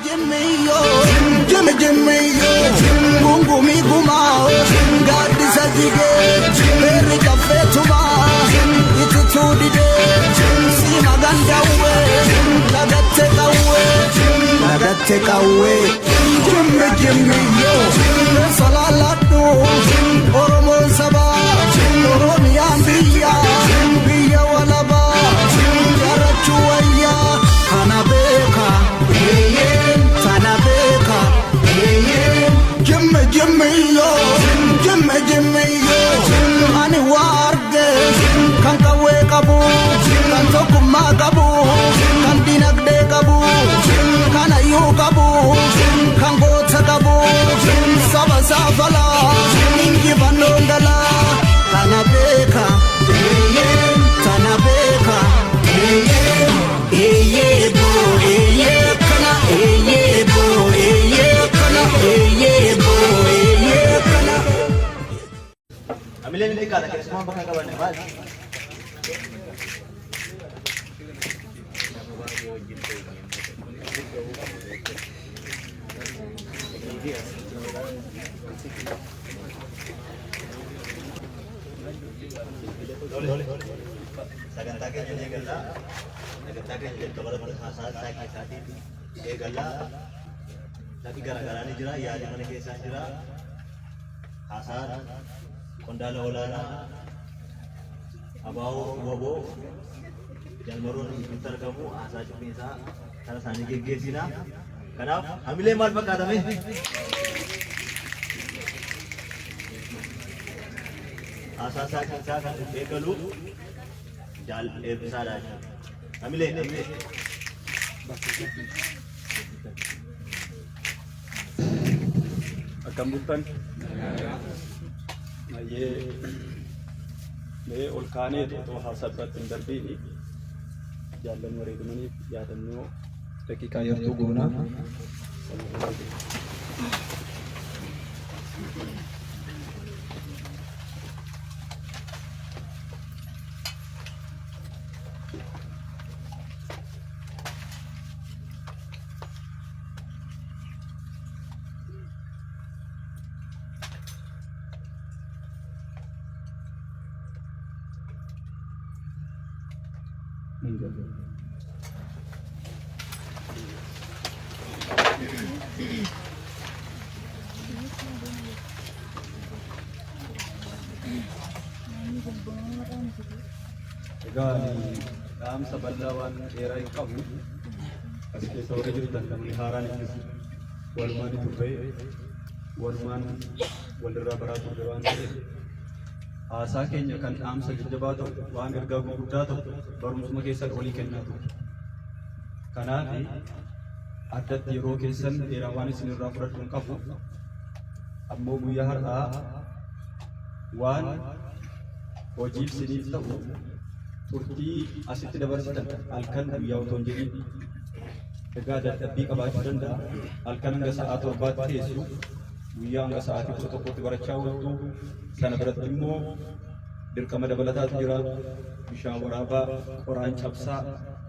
Jimmy yo, Mungu migumao, Gadi sajige, Meri kafetuma, Itutudide, Sima ganda uwe, Nagateka uwe, Jimmy yo, Salalatu, Oromo Saba, Oromi Ambiya, Biya walaba, Yarachuaya, Kanabeka, Tanabeka, Jimmy yo, Ani warde, Kankawe kabu, Kantokuma kabu, Kantinagde kabu, Kanayu kabu, Kangota kabu, Saba Savala, Ingi Vanondala, Tanabeka, Tanabeka, bo, kana, bo, kana. Ambil ini dekat, semua pakai kawan ni, mas. Boleh. Sagantakan je galla. Sagantakan je kalau pada masa saya tadi dia galla. Tapi gara-gara ni jera ya di mana kisah jera. Hasar kondala olana abau bobo jalmarun pintar kamu asa cupisa salah sani gege sina kenapa ambil mal pakai kami asa saya kan ekalu jal bisa dah ambil Kambutan ये उल्काने तो हासबत इंदरबी जालन मरीदमनी यादन्नो दकीका यर्दु गुना Dalam seballawan era yang kamu, asli sore juta dan meliharan itu, walman itu baik, walman walera berat berjalan. Asa kenya kan am sejabat atau wan erga gudda atau baru semua kesan oli kena tu. Karena di adat tiro kesan erawan sinir rapat lengkapu. Ambo buyahar a wan wajib sinif tahu. Turki asit tidak bersihkan alkan buyau tonjeri. Tegak ada tapi kabaju denda alkan enggak saat obat kesu. Buyau enggak saat itu foto beracau itu. Sana berat ilmu dirkama dabalata jira bishawaraba Quran chapsa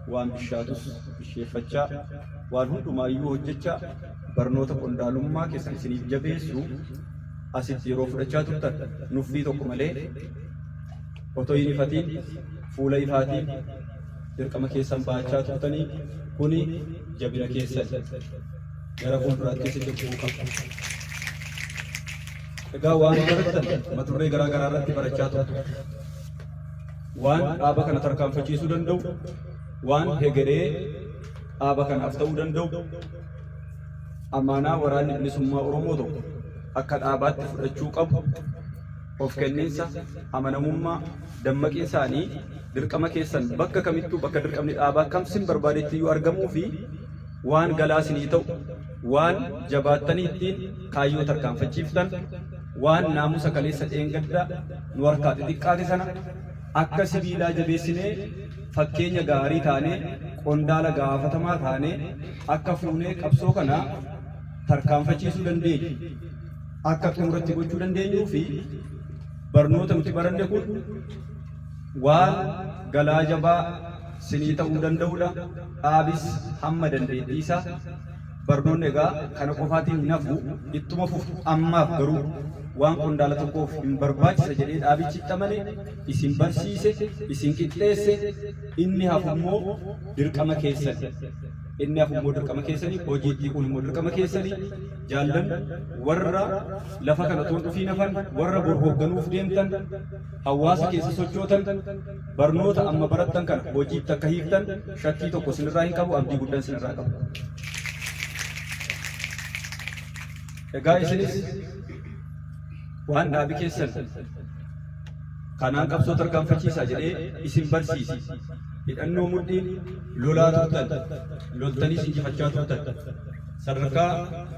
wan bishatus bishefacha wan hunduma yu hojjecha barnoota qondaalummaa keessan isiniif jabeessu asitti yeroo fudhachaa turtan nuffii tokko malee otoo hin ifatiin fuula ifaatiin dirqama keessan baachaa turtanii kuni jabina keessan gara fuulduraatti isin jabuu qabu. Egaa waan baratan maturree garaa garaa irratti barachaa turtu. Waan dhaaba kana tarkaanfachiisuu danda'u, waan hegeree dhaaba kanaaf ta'uu danda'u, amaanaa waraanni bilisummaa Oromoo tokko akka dhaabaatti fudhachuu qabu, of kenniinsa, amanamummaa, dammaqiinsaanii dirqama keessan bakka kamittuu bakka dirqamni dhaabaa kamsin barbaadetti iyyuu argamuu fi waan galaasinii ta'u, waan jabaattanii ittiin kaayyoo tarkaanfachiiftan, waan naamusa kaleessa dheengadda nu harkaa xixiqqaate sana akka sibiilaa jabeessinee fakkeenya gaarii taanee qondaala gaafatamaa taanee akka fuunee qabsoo kana tarkaanfachiisuu dandeenyu akka xumuratti gochuu dandeenyuu fi barnoota nuti baranne kun waan galaa jabaa sinii ta'uu danda'udha. Dhaabis hamma dandeettii isaa barnoonni egaa kana qofaatiin hin hafu ittuma fufu ammaaf garuu waan qondaala tokkoof hin barbaachisa jedhee dhaabichi itti amane isin barsiise isin qixxeesse inni hafummoo dirqama keessani inni hafummoo dirqama keessanii hojiitti kun immoo dirqama keessanii jaallan warra lafa kana toon dhufii nafan warra bor hoogganuuf deemtan hawaasa keessa sochootan barnoota amma barattan kana hojiitti akka hiiktan shakkii tokko sinirraa hin qabu abdii guddaan sinirraa qabu. Egaa isinis waan dhaabi keessan kanaan qabsoo tarkaanfachiisaa jedhee isin barsiisi hidhannoo mudhiin lolaa turtan loltaniis injifachaa turtan sadarkaa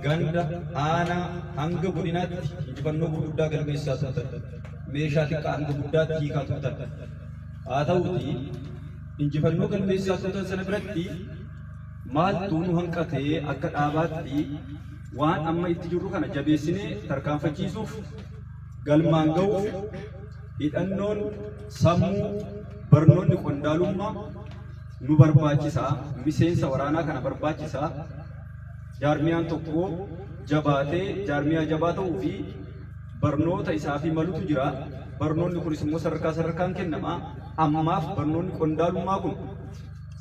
ganda aanaa hanga godinaatti injifannoo gurguddaa galmeessaa turtan meeshaa xiqqaa hanga guddaatti hiikaa turtan haa ta'uuti injifannoo galmeessaa turtan sana biratti maaltu nu hanqatee akka dhaabaatti waan amma itti jirru kana jabeessinee tarkaanfachiisuuf galmaan ga'uuf hidhannoon sammuu barnoonni qondaalummaa nu barbaachisaa miseensa waraanaa kana barbaachisaa jaarmiyaan tokko jabaatee jaarmiyaa jabaa ta'uu fi barnoota isaa fi malutu jira barnoonni kunis immoo sadarkaan kennamaa ammaaf barnoonni qondaalummaa kun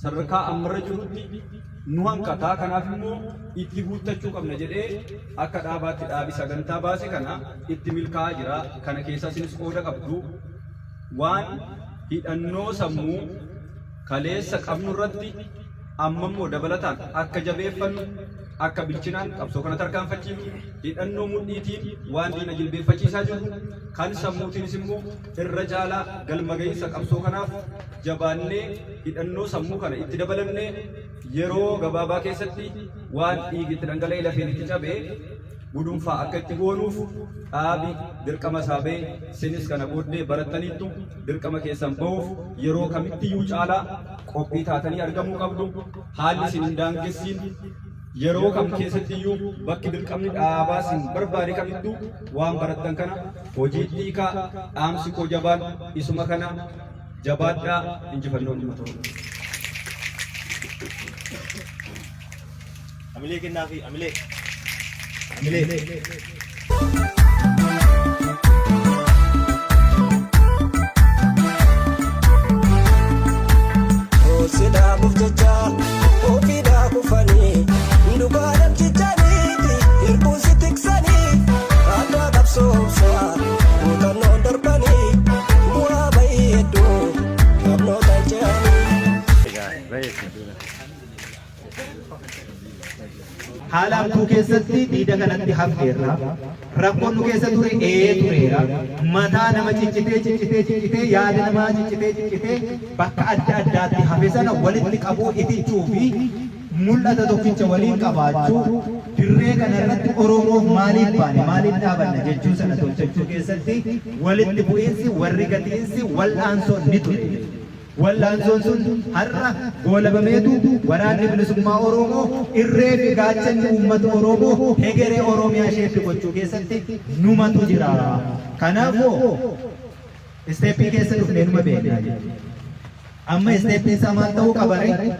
sadarkaa ammarra jirutti nu hanqataa kanaaf immoo itti guuttachuu qabna jedhee akka dhaabaatti dhaabi sagantaa baase kana itti milkaa'aa jira kana keessaa isinis qooda qabdu waan hidhannoo sammuu kaleessa qabnu irratti amma immoo dabalataan akka jabeeffannu akka bilchinaan qabsoo kana tarkaanfachiifnu hidhannoo mudhiitiin waan diina jilbeeffachiisaa jiru kan sammuutiinis immoo irra caalaa galma ga'iinsa qabsoo kanaaf jabaannee hidhannoo sammuu kana itti dabalannee yeroo gabaabaa keessatti waan dhiigitti dhangala'ee lafeen itti cabee gudunfaa akka itti goonuuf dhaabi dirqama isaa ba'e isinis kana booddee barattaniittu dirqama keessan ba'uuf yeroo kamittiyyuu caalaa qophii taatanii argamuu qabdu haalli isin hin daangessiin yeroo kam keessattiyyuu bakki dirqamni dhaabaa isin barbaade kamittuu waan barattan kana hojii hiikaa dhaamsi koo jabaan isuma kana jabaadhaa injifannoo uummata Oromoo. Amilee kennaa fi amilee. Sidaa muftacha ofiidhaa kufanii dhugaa namtichaaniiti hirbuun si tiksanii aadaa qabsoomsaa muuxannoon darbanii bu'aa bahii hedduu qabnoota jedhanii. haala hamtuu keessatti diida kanatti hafeerra rakkoon nu keessa ture tureera mataa nama ciccitee yaada namaa ciccitee bakka adda addaatti hafe sana walitti qabuu itichuu fi mul'ata tokkicha waliin qabaachuu dirree kana irratti Oromoof maaliif baane maaliif dhaabanna jechuu sana tolchachuu keessatti walitti bu'iinsi warri gatiinsi wal'aansoon ni ture. Wal'aansoon sun har'a goolabameetu waraanni bilisummaa Oromoo irree fi gaachanni uummata Oromoo hegeree Oromiyaa isheetti gochuu keessatti numatu jira. Kanaafuu isteeppii keessa dhufnee numa beeknaa jechuudha. Amma isteeppiin isaa maal ta'uu qabare?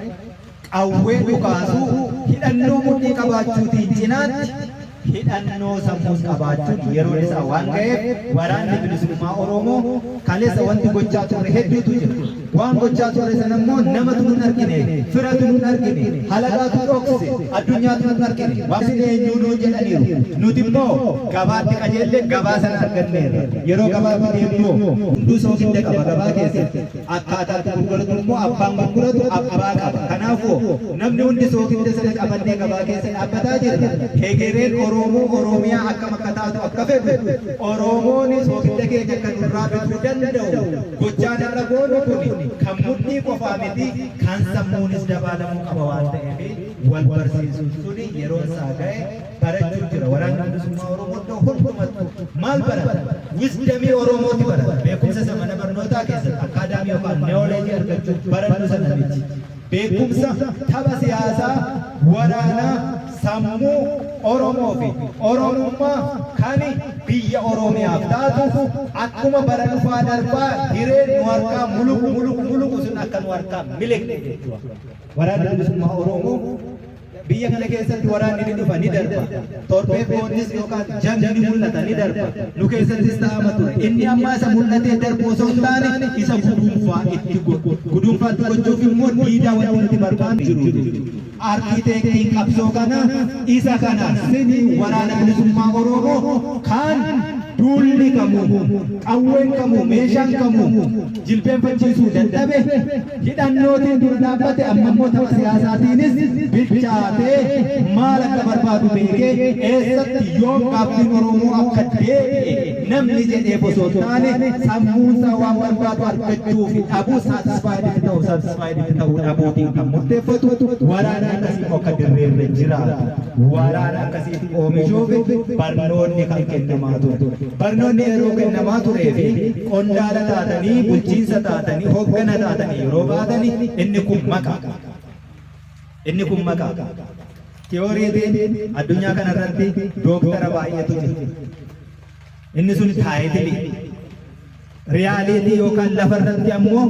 Qawwee dhukaasuu hidhannoo mudhii qabaachuutiin cinaatti hidhannoo sammuus qabaachuun yeroon isaa waan ga'eef waraanni bilisummaa Oromoo kaleessa wanti gochaa turre hedduutu jira. Waan gochaa turre sana immoo namatu nun argine, firatu nun argine, halagaatu dhokse, addunyaatu nun argine. Waaqni eenyuunuu jedhaniiru. Nuti immoo gabaatti qajeellee gabaa sana arganneerra. Yeroo gabaatti deemnu hunduu soogidda qaba gabaa keessatti. Akkaataatti gurguratu immoo abbaan gurguratu abbaa qaba. Kanaafuu namni hundi soogidda sana qabannee gabaa keessa dhaabbataa jira. Hegereen Oromiyaa akkam akka taatu akka fedhu Oromoon soogidda keenya kan nurraa bituu danda'u gochaan irra goonu kun kan mudhii qofaa miti kan sammuunis dabaalamuu qaba waan ta'eef wal barsiisuun suni yeroo isaa ga'e barachuu jira. Waraanni bilisummaa Oromoo hundumattu maal barata? Wisdamii Oromooti barata. Beekumsa isa mana barnootaa keessatti akkaadaamii yookaan neewoleejii argachuuf barannu sana miti. Beekumsa tapha siyaasaa waraanaa sammuu Oromoo fi Oromummaa kan biyya Oromiyaaf taatu akkuma bara dhufaa darbaa hireen nu harkaa muluqu sun akka nu harkaa miliqne jechuudha. Waraanni bilisummaa Oromoo biyya kana keessatti waraanni ni dhufa ni darba torbee boonnis yookaan jamni ni mul'ata ni darba nu keessattis ta'ama ture inni amma isa mul'atee darbu osoo hin taane isa guduunfaa itti guduunfaatti gochuuf immoo diidaa wanti nuti barbaadu jiru arkitektii qabsoo kana isa kana sini waraana bilisummaa Oromoo kan duulli kamuu qawween kamuu meeshaan kamuu jilbeenfachiisuu dadhabe hidhannootiin dura dhaabbate amma immoo tapha siyaasaatiinis bilchaatee maal akka barbaadu beekee eessatti yoom gaaffiin Oromoo akka deebi'e namni jedhee osoo taane sammuunsaa waan barbaadu argachuu fi dhabuu saatisfaayiditti ta'uu dhabuutiin kan murteeffatu waraana akkasii akka dirreerra jiraatu waraana akkasii oomishuuf barnoonni kan kennamaa ture. Barnoonni yeroo kennamaa turee fi qondaala taatanii bulchiinsa taatanii hoggana taatanii yeroo baatanii inni kun maqaa tiyooriitiin addunyaa kanarratti dooktara baay'eetu jira inni sun taayitilii riyaalitii yookaan lafarratti ammoo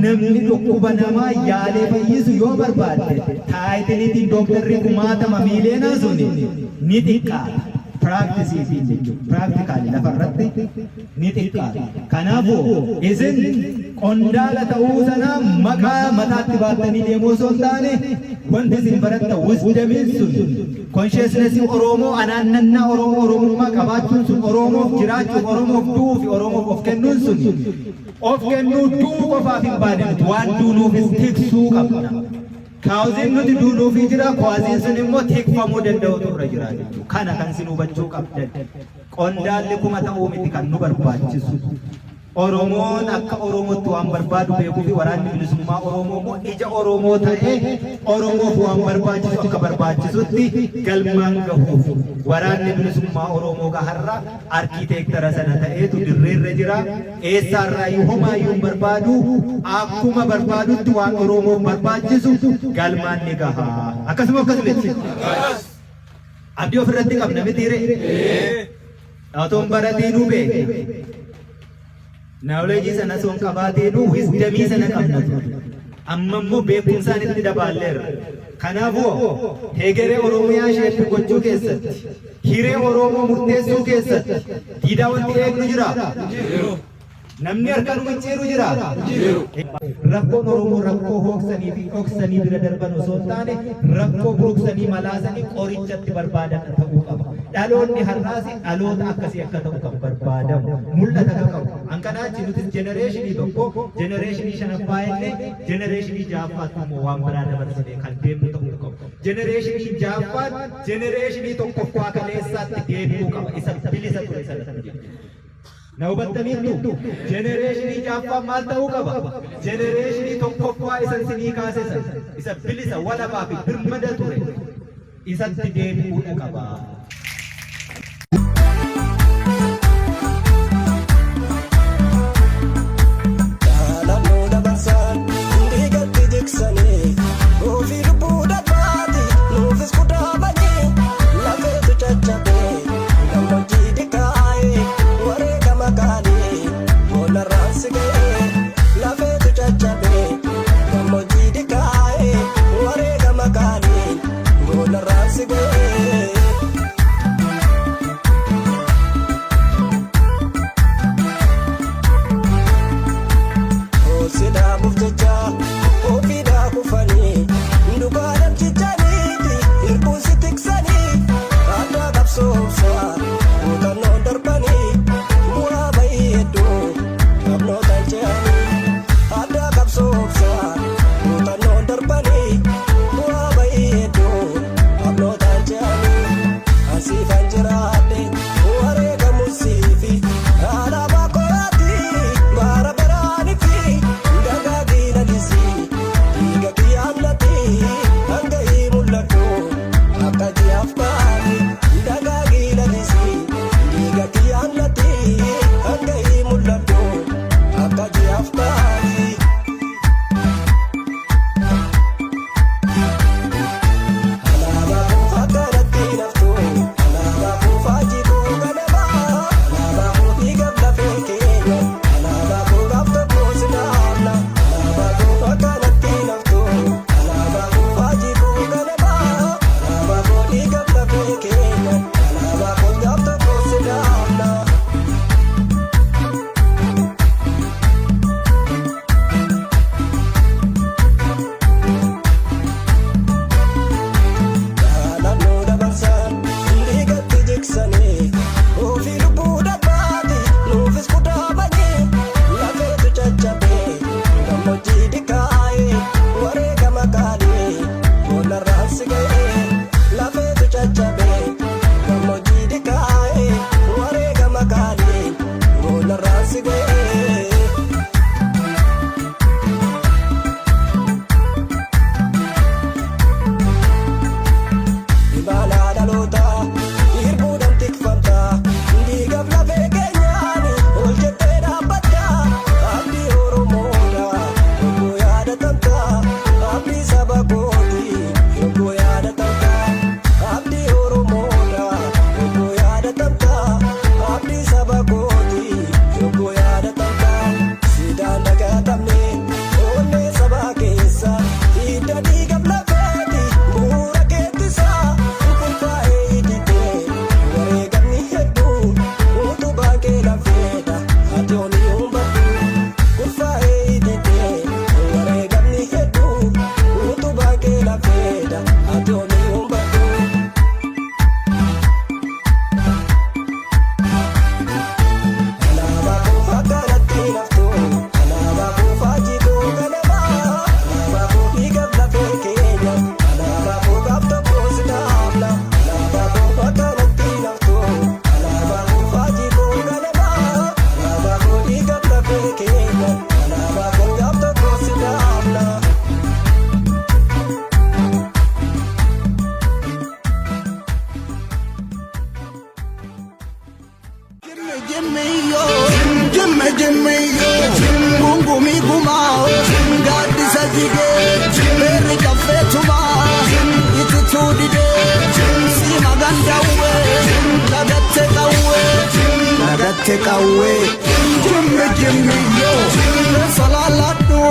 namni dhukkuba namaa yaalee fayyisu yoo barbaadde taayitiliitiin dooktarri 1000 miiliyoonaa sun ni xiqqaata. Practically lafarratti ni xiqqaata. Kanaafuu isin qondaala ta'uu sana maqaa mataatti baattanii deemuu osoo hin taane wanti isin baratta wisdamiin sun consciousness Oromoo anaannannaa Oromummaa qabaachuun sun Oromoof jiraachuuf Oromoof du'uu fi Oromoof of kennuun sun of kennuu du'uu qofaaf hin baadamtu waan duunuufis tiksuu qabna. Kaawuziin nuti duunuufi jira kaawuziin sun immoo tikfamuu danda'u turre jira kana kan isin hubachuu qabdan qondaalli kuma ta'uu miti kan nu barbaachisu Oromoon akka Oromootti waan barbaadu beekuu fi waraanni bilisummaa Oromoo ija Oromoo ta'ee Oromoof waan barbaachisu akka barbaachisutti galmaan gahuuf waraanni bilisummaa Oromoo gaharra arkiiteektara sana ta'eetu dirreerra jira eessaarraa homaayyuu barbaadu akkuma barbaadutti waan Oromoof barbaachisu galmaan ni gaha akkasuma abdii ofirratti qabna mitiire otoon baratiin beekna knowledge sana son qabaatee wisdom sana qabna amma immoo beekumsaan itti dabaalleerra kanaafuu hegeree Oromiyaa sheetti gochuu keessatti hiree Oromoo murteessuu keessatti diidaa wanti eegnu jira namni harkaan micciiru jira rakkoon Oromoo rakkoo hooksanii fi dhoksanii bira darban osoo hin taane rakkoo buruqsanii malaasanii qorichatti barbaadan ta'uu qaba dhaloonni har'aas dhaloota akkasii akka ta'u kan barbaadamu mul'ata akka qabu hanqanaachi nuti jenereeshinii tokko jenereeshinii shanaffaa illee jenereeshinii ja'affaatti immoo waan biraa dabarsinee kan deemnu ta'uu qabu jenereeshinii ja'affaan jenereeshinii tokkoffaa kaleessaatti deebi'uu qaba isa bilisa ture sanatti na hubattaniittu jenereeshinii ja'affaan maal ta'uu qaba jenereeshinii tokkoffaa isa isinii kaase isa bilisa walabaa fi birmada ture isatti deebi'uudha qaba. dide berri kafetuma ititu dide si magandawe lagatte kawe jimmi yo salaladu